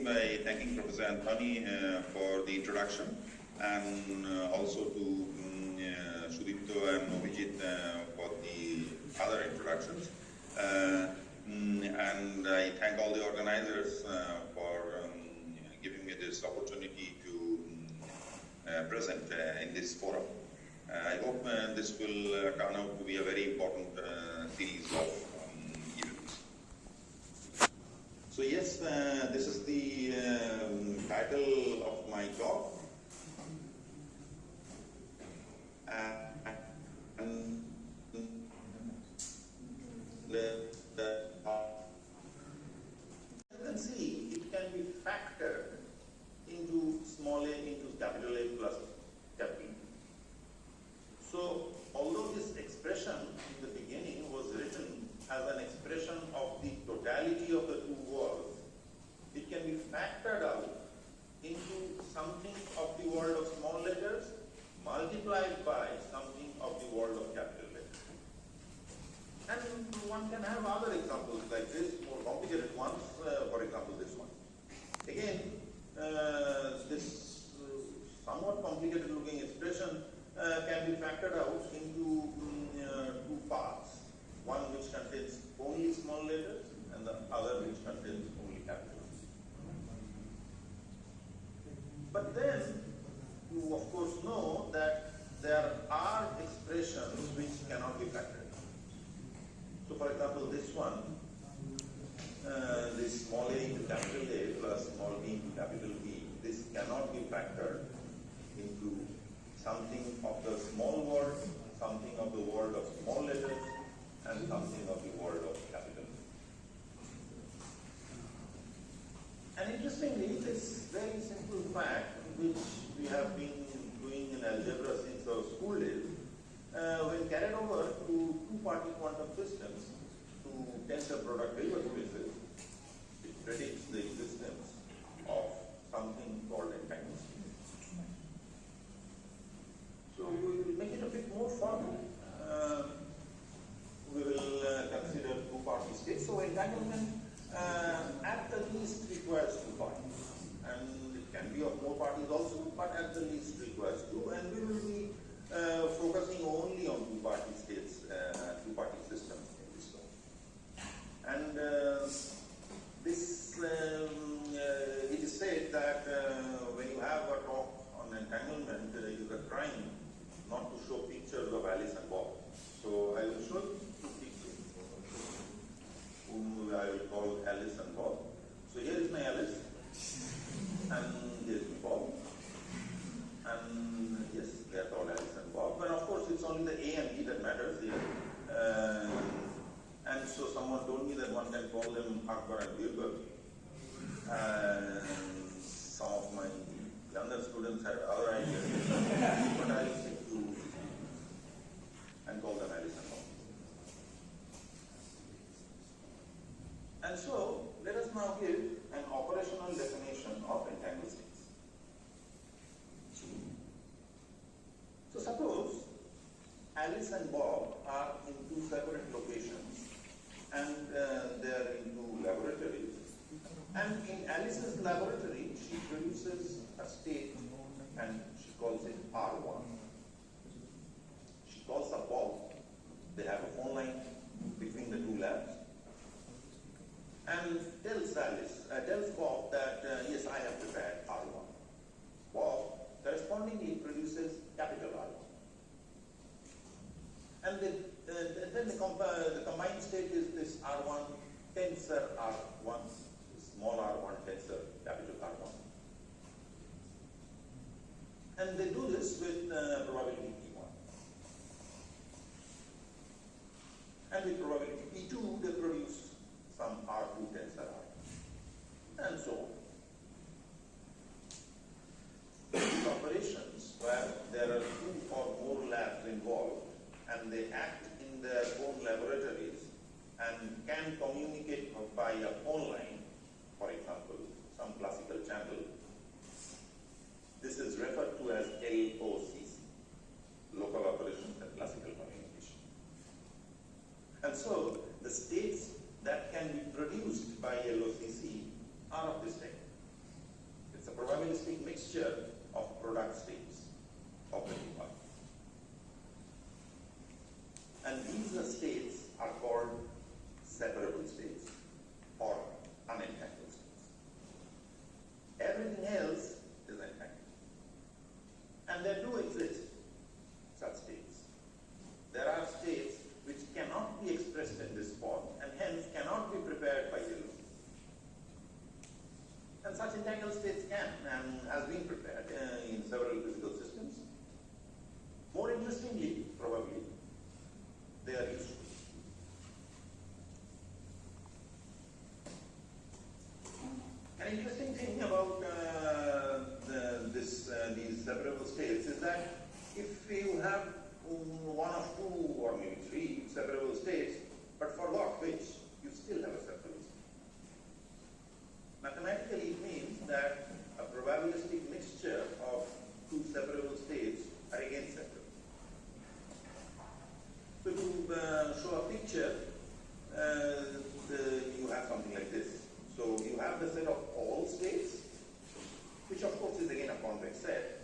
begin by thanking Professor Anthony for the introduction, and also to Sudipto and Abhijit for the other introductions. And I thank all the organizers for giving me this opportunity to present in this forum. I hope this will turn out to be a very important series of events. So yes, this is the title of my talk. And you can see it can be factored into small a into capital A plus capital B. So although this expression in the beginning was written as an expression of the totality of the two worlds, it can be factored out into something of the world of small letters multiplied by something of the world of capital letters. And one can have other examples like this, more complicated ones, for example this one. Again, this somewhat complicated looking expression can be factored out into two parts. One which contains only small letters and the other which contains only capital letters. But then you of course know that there are expressions which cannot be factored. So for example this one, this small a into capital A plus small b into capital B, this cannot be factored into something of the small world, something of the world of small letters, and something of the world of capital. And interestingly, this very simple fact, which we have been doing in algebra since our school days, when carried over to two-party quantum systems, to tensor product Hilbert spaces, it predicts the existence of something called entanglement. So we will make it a bit more formal. We will consider two-party states. So entanglement at the least requires two parties, and it can be of more parties also, but at the least requires two. And we will be focusing only on two-party states, two-party systems in this talk. And this it is said that when you have a talk on entanglement, it is a crime not to show pictures of Alice and Bob. So I will show you two pictures, whom I will call Alice and Bob. So here is my Alice, and here is my Bob. And yes, they are called Alice and Bob. But of course, it's only the A and E that matters here. And so someone told me that one can call them Akbar and Birbal. Some of my younger students had other ideas, but I will stick to and call them Alice and Bob. And so, let us now give an operational definition of entangled states. So suppose Alice and Bob are in two separate locations, and they are in two laboratories. And in Alice's laboratory, she produces a state and she calls it R1. She calls up Bob. They have a phone line between the two labs, and tells Bob that yes, I have prepared R1. Bob correspondingly produces capital R1. And then the combined state is this R1 tensor R1, small R1 tensor capital R1. And they do this with probability P1. And with probability P2, they produce some R2 tensor R1, and so on. These operations where there are two or more labs involved, and they act in their own laboratories and can communicate by a phone line, for example, some classical channel. This is referred to as LOCC, local operations and classical communication. And so the states that can be produced by LOCC are of this type. probabilistic mixture of product states of the two parts. And these states are called separable states or unentangled states. Everything else is entangled. And there do exist such states. There are states which cannot be expressed in this form and hence cannot be prepared by you. And such entangled states can and has been prepared in several physical systems. More interestingly, probably, they are useful. An interesting thing about these separable states is that if you have one or two or maybe three separable states, but for lot which you still have a separable state. Mathematically, it means that a probabilistic mixture of two separable states are again separable. So to show a picture, you have something like this. So you have the set of all states, which of course is again a convex set,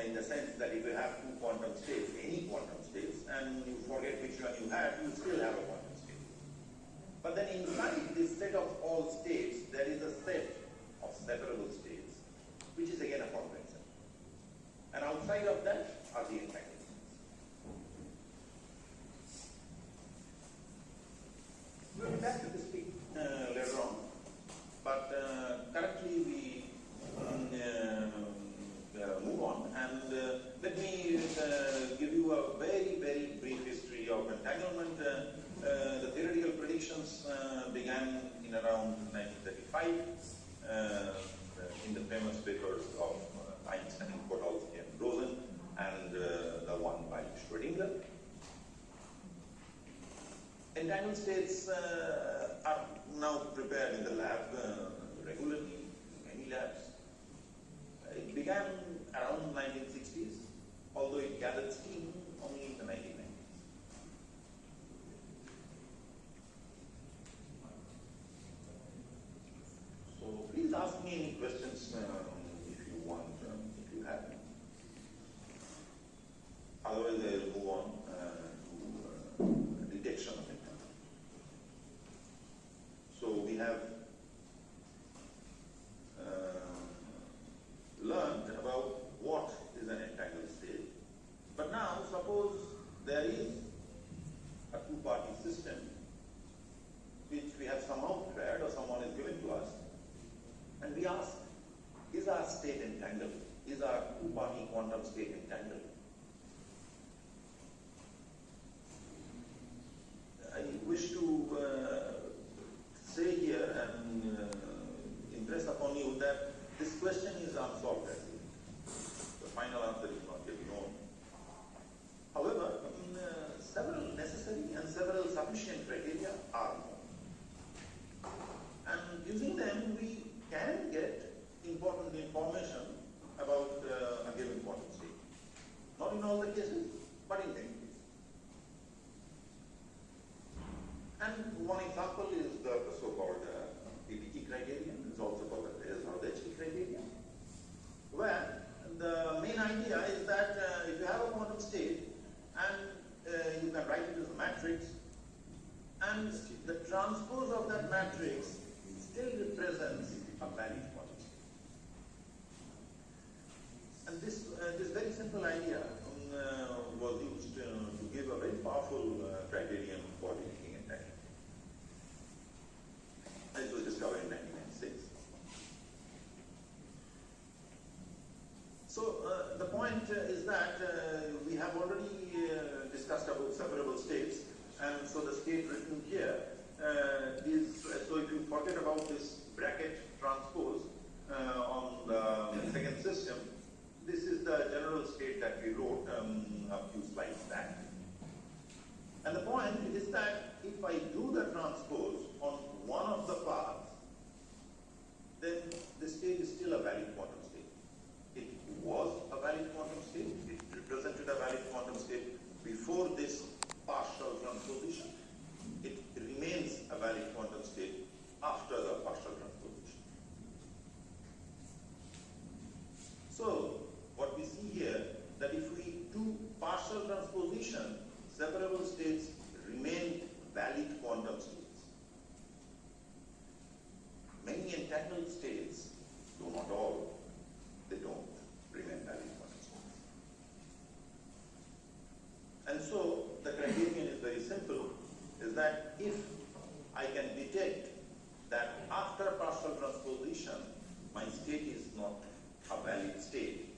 in the sense that if you have two quantum states, any quantum states, and you forget which one you had, you still have a quantum state. But then inside this set of all states, there is a set of separable states, which is again a convex set. And outside of that are the entangled states. We'll be back to this later on, but currently we move on, and let me give you a very, very brief history of entanglement. The theoretical predictions began in around 1935 in the famous papers of Einstein, Podolsky, and Rosen, and the one by Schrödinger. Entangled states are now prepared in the lab regularly, in many labs. It began around 1960s, although it gathered steam only in the 1990s. So please ask me any questions if you want, if you have any. Otherwise, I will move on to detection of entanglement. So we have learned about what is an entangled state. But now, suppose there is a two-party system which we have somehow prepared or someone is given to us, and we ask, is our state entangled? Is our two-party quantum state entangled? I wish to say here and impress upon you that this question is unsolved. The final answer is not yet known. However, several necessary and several sufficient criteria are known. And using them, we can get important information about a given quantum state. Not in all the cases, but in many cases. And one example is the so-called PPT criterion. It's also called the Reyes-Hurwitz criterion, where the main idea is that if you have a quantum state and you can write it as a matrix, and the transpose of that matrix still represents a valid quantum state. And this very simple idea was used to give a very powerful criterion for detecting entanglement. It was discovered in 1996. So the point is that we have already discussed about separable states, and so the state written here is, so if you forget about this bracket transpose on the second system, this is the general state that we wrote a few slides back. And the point is that if I do the transpose on one of the paths, then the state is still a valid quantum state. It was a valid quantum state. It represented a valid quantum state before this partial transposition. It remains a valid quantum state after the partial transposition. transposition, separable states remain valid quantum states. Many entangled states, though not all, they don't remain valid quantum states. And so the criterion is very simple, is that if I can detect that after partial transposition, my state is not a valid state,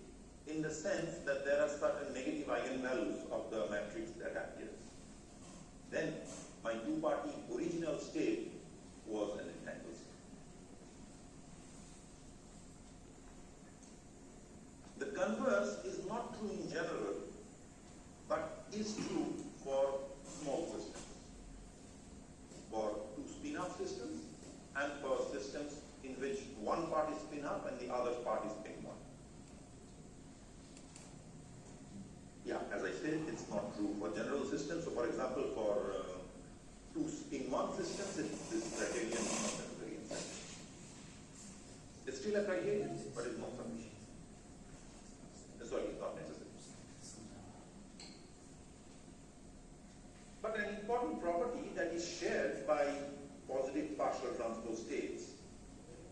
in the sense that there are certain negative eigenvalues of the matrix that appears, then my two-party original state was an entangled state. The converse is not true in general, but is true for small systems, for two spin-off systems, and for systems in which one part is spin-up and the other part is spin-1. Yeah, as I said, it's not true for general systems. So for example, for two spin-1 systems, this criterion is not necessary in fact. It's still a criterion, but it's not sufficient. Sorry, it's not necessary. But an important property that is shared by positive partial transpose states,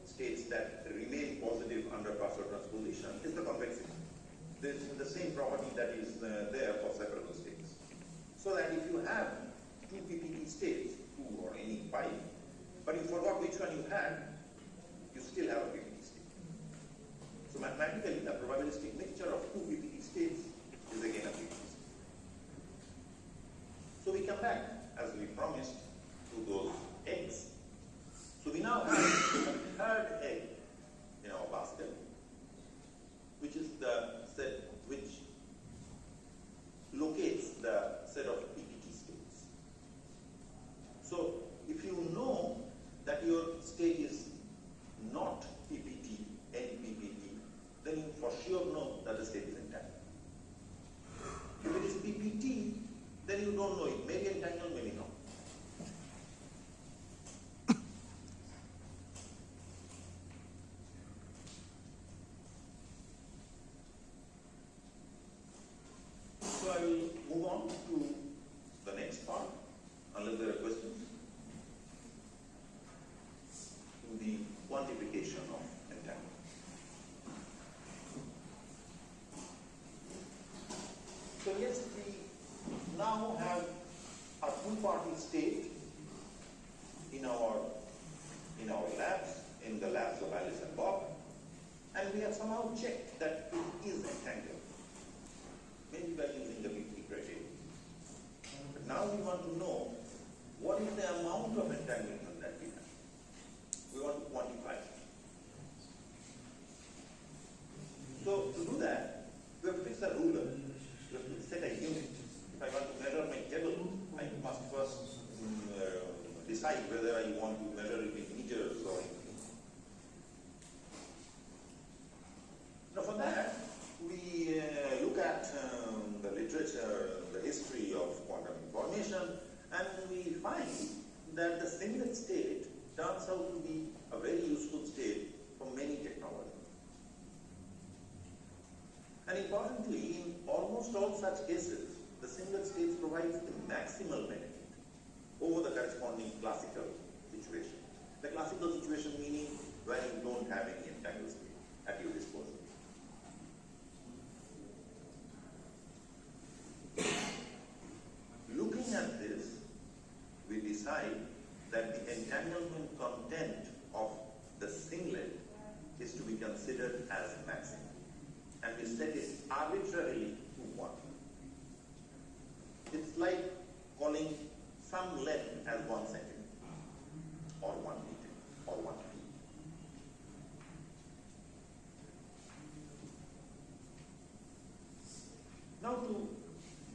states that remain positive under partial transposition, is the convexity. This is the same property that is there for separable states. So that if you have two PPT states, two or any pi, but you forgot which one you had, you still have a PPT state. So mathematically, the probabilistic mixture of two PPT states is again a PPT state. So we come back, as we promised, to those eggs. So we now have a third egg in our basket, which is the set which locates the set of PPT states. So if you know that your state is not PPT, any PPT, then you for sure know that the state is entangled. If it is PPT, then you don't know it. Maybe entangled, maybe not. So I will move on to the next part, unless there are questions, to the quantification of entanglement. So yes, we now have a two-party state in our labs, in the labs of Alice and Bob, and we have somehow checked that it is entangled, maybe by using the PPT criteria. But now we want to know what is the amount of entanglement that we have. We want to quantify it. So to do that, we have to fix a ruler. We have to set a unit. If I want to measure my table, I must first decide whether I want to measure it in meters or in. Now for that, we look at the literature, the history of quantum information, and we find that the singlet state turns out to be a very useful state for many technologies. And importantly, in almost all such cases, the singlet states provides the maximal benefit over the corresponding classical situation. The classical situation meaning where you don't have any entangled state at your disposal. Looking at this, we decide that the entanglement content of the singlet is to be considered as maximum. And we set it arbitrarily to 1. It's like calling some length as 1 centimeter, or 1 meter, or 1 feet. Now to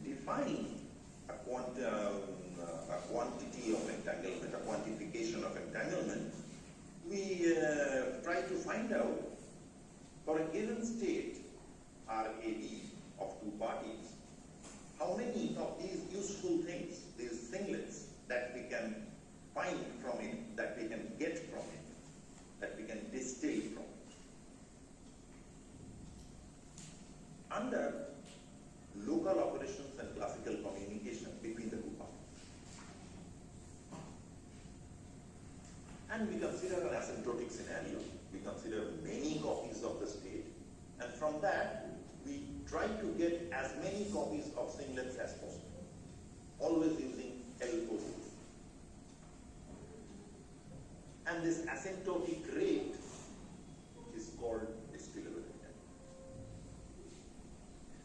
define a quantity of entanglement, a quantification of entanglement, we try to find out for a given state, RAD, of two parties, how many of these useful things, these singlets, that we can find from it, that we can get from it, that we can distill from it. Under local operations and classical consider an asymptotic scenario. We consider many copies of the state, and from that, we try to get as many copies of singlets as possible, always using LOCs. And this asymptotic rate is called distillable entanglement.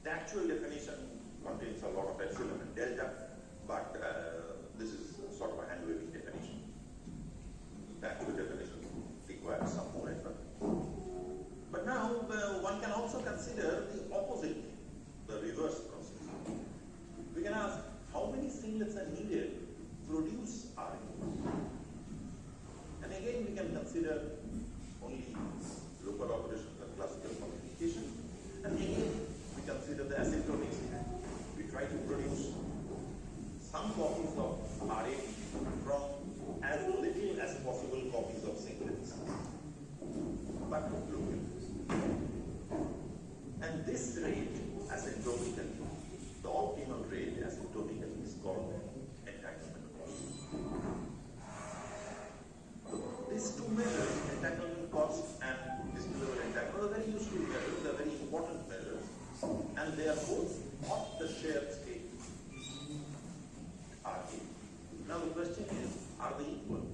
The actual definition contains a lot of epsilon and delta, but this is sort of a hand-waving definition. The actual definition requires some more effort. But now one can also consider the opposite, the reverse process. We can ask how many singlets are needed to produce RA. And again we can consider only local operations and classical quantification. And again we consider the asymptotic scenario. We try to produce some copies of RA from as little as possible copies of singlets, but local. And this rate, asymptotically, the optimal rate asymptotically is called entanglement cost. These two measures, entanglement cost and distillable entanglement, are very useful measures, they are very important measures, and they are both of the shared state, RA. Now the question is, are they equal?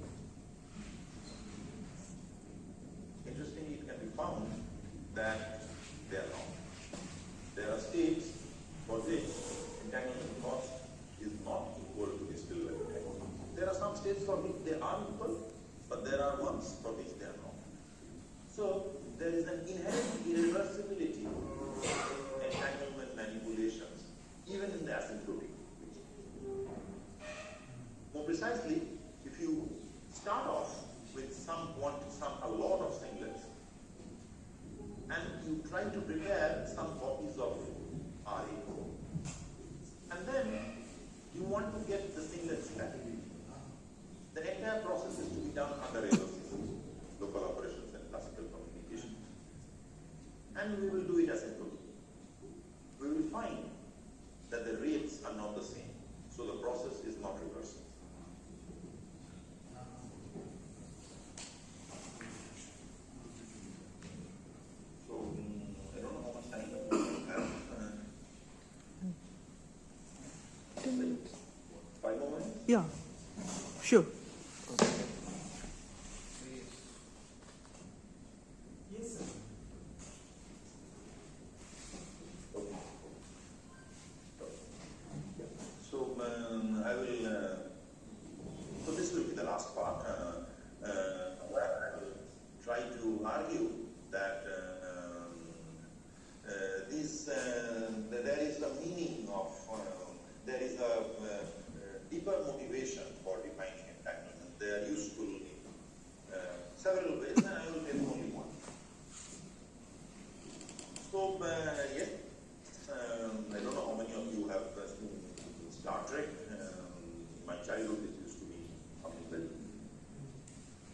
Interestingly, it can be found that they are not. There are states for which entanglement cost is not equal to distillable entanglement. There are some states for which they are equal, but there are ones for which they are not. So there is an inherent irreversibility in entanglement manipulations, even in the asymptotic. More precisely, if you start off with a lot of singlets, and you try to prepare some copies of RA, and then you want to get the singlets back. The entire process is to be done under LOCs, local operations and classical communication. And we will do it asymptotically. We will find that the rates are not the same, so the process is not reversible. Yeah, sure. Yes, sir. So I will. So this will be the last part. Where I will try to argue that there is a meaning of there is a deeper motivation for defining entanglement. They are useful in several ways, and I will take only one. So, yes, I don't know how many of you have seen Star Trek. In my childhood, it used to be something very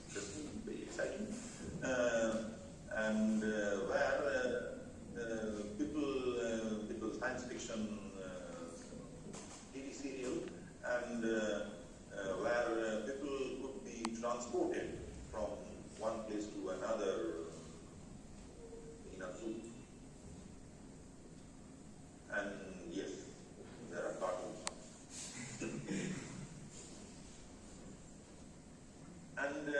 interesting, very exciting, and where people science fiction TV serial, and where people could be transported from one place to another in a zoo. And yes, there are cartoons. And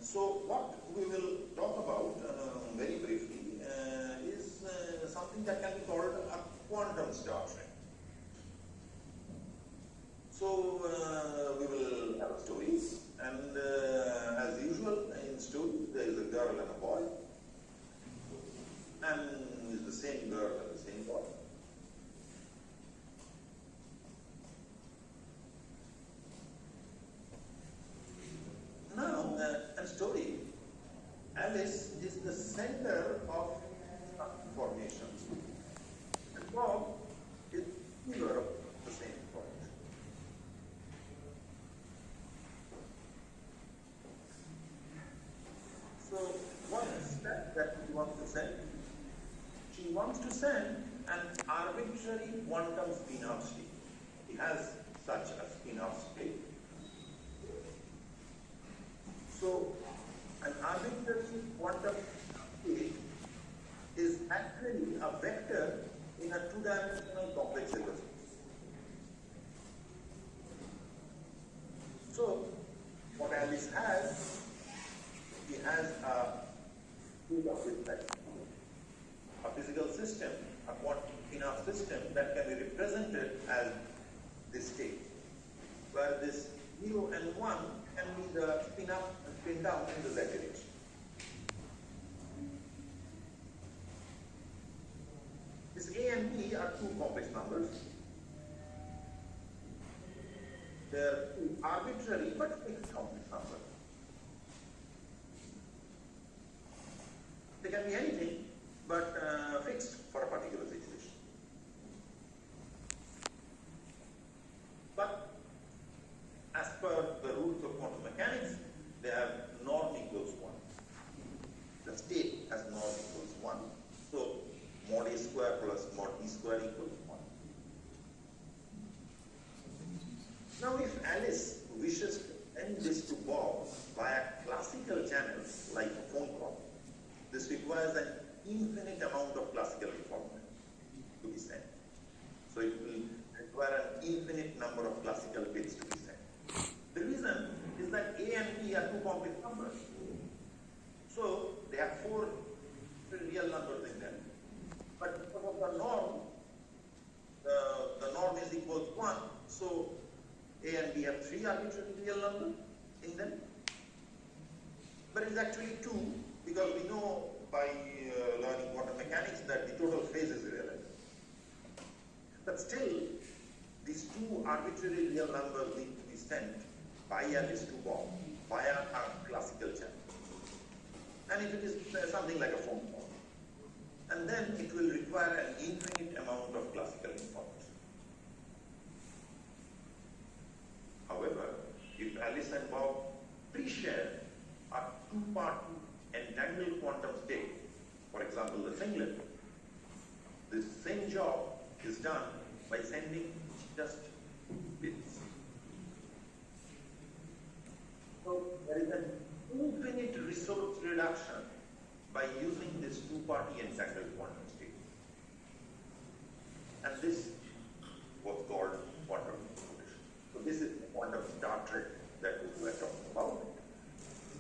so what we will talk about very briefly is something that can be called a quantum Star Trek. So we will have stories, and as usual in stories, there is a girl and a boy, and it's the same girl and the same boy. Now, a story, Alice is the center of formation, and Bob is either of the same point. So what is that she wants to send? She wants to send an arbitrary quantum spin-off state. It has such a spin-off state. So two-dimensional complex Hilbert space. So, what Alice has, he has a field of reflection, a physical system, a quantum system that can be represented as this state, where this 0 and 1 can be the spin up and spin down in the z direction. This A and B are two complex numbers. They are two arbitrary but fixed complex numbers. They can be anything but fixed for a particular situation. But as per the rules of quantum mechanics, they have norm equals 1. The state has norm equals 1. So mod A square plus mod B square equals 1. Now if Alice wishes to end this to Bob via classical channels like a phone call, this requires an infinite amount of classical information to be sent. So it will require an infinite number of classical bits to be sent. The reason is that A and B are two complex numbers. So they have 4 real numbers in them. But because of the norm, the norm is equals 1. So A and B have 3 arbitrary real numbers in them. But it's actually 2, because we know by learning quantum mechanics that the total phase is irrelevant. But still, these 2 arbitrary real numbers need to be sent by Alice to Bob via a classical channel. And if it is something like a phone call, and then it will require an infinite amount of classical information. However, if Alice and Bob pre-share a 2-part entangled quantum state, for example the singlet, this same job is done by sending just bits. So there is an infinite resource reduction by using this 2-party entangled quantum state. And this was called quantum teleportation. So this is the quantum Star Trek that we were talking about.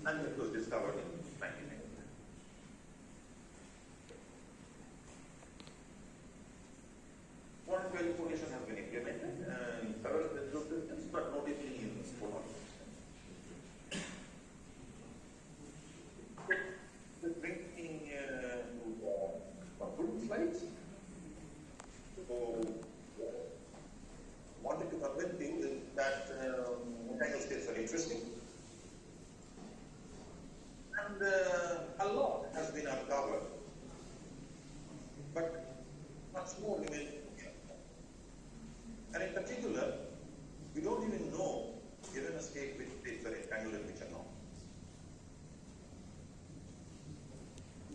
And it was discovered in 1999. Quantum teleportation has been implemented in several physical systems, but notably in photon systems. This brings me to the concluding slides. So, wanted to convince you that entangled states are interesting. And a lot has been uncovered, but much more remains. And in particular, we don't even know, given a state which states are entangled and which are not.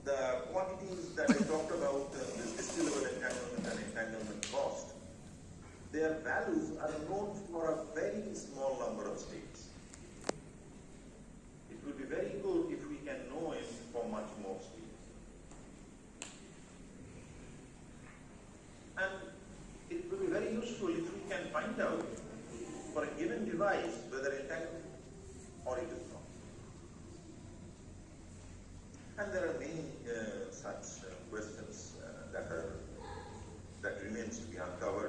The quantities that I talked about, this distillable entanglement and entanglement cost, their values are known for a very small number of states. It would be very good if we can know it for much more states. And it will be very useful if we can find out for a given device whether entangled or it is not. And there are many such questions that remains to be uncovered.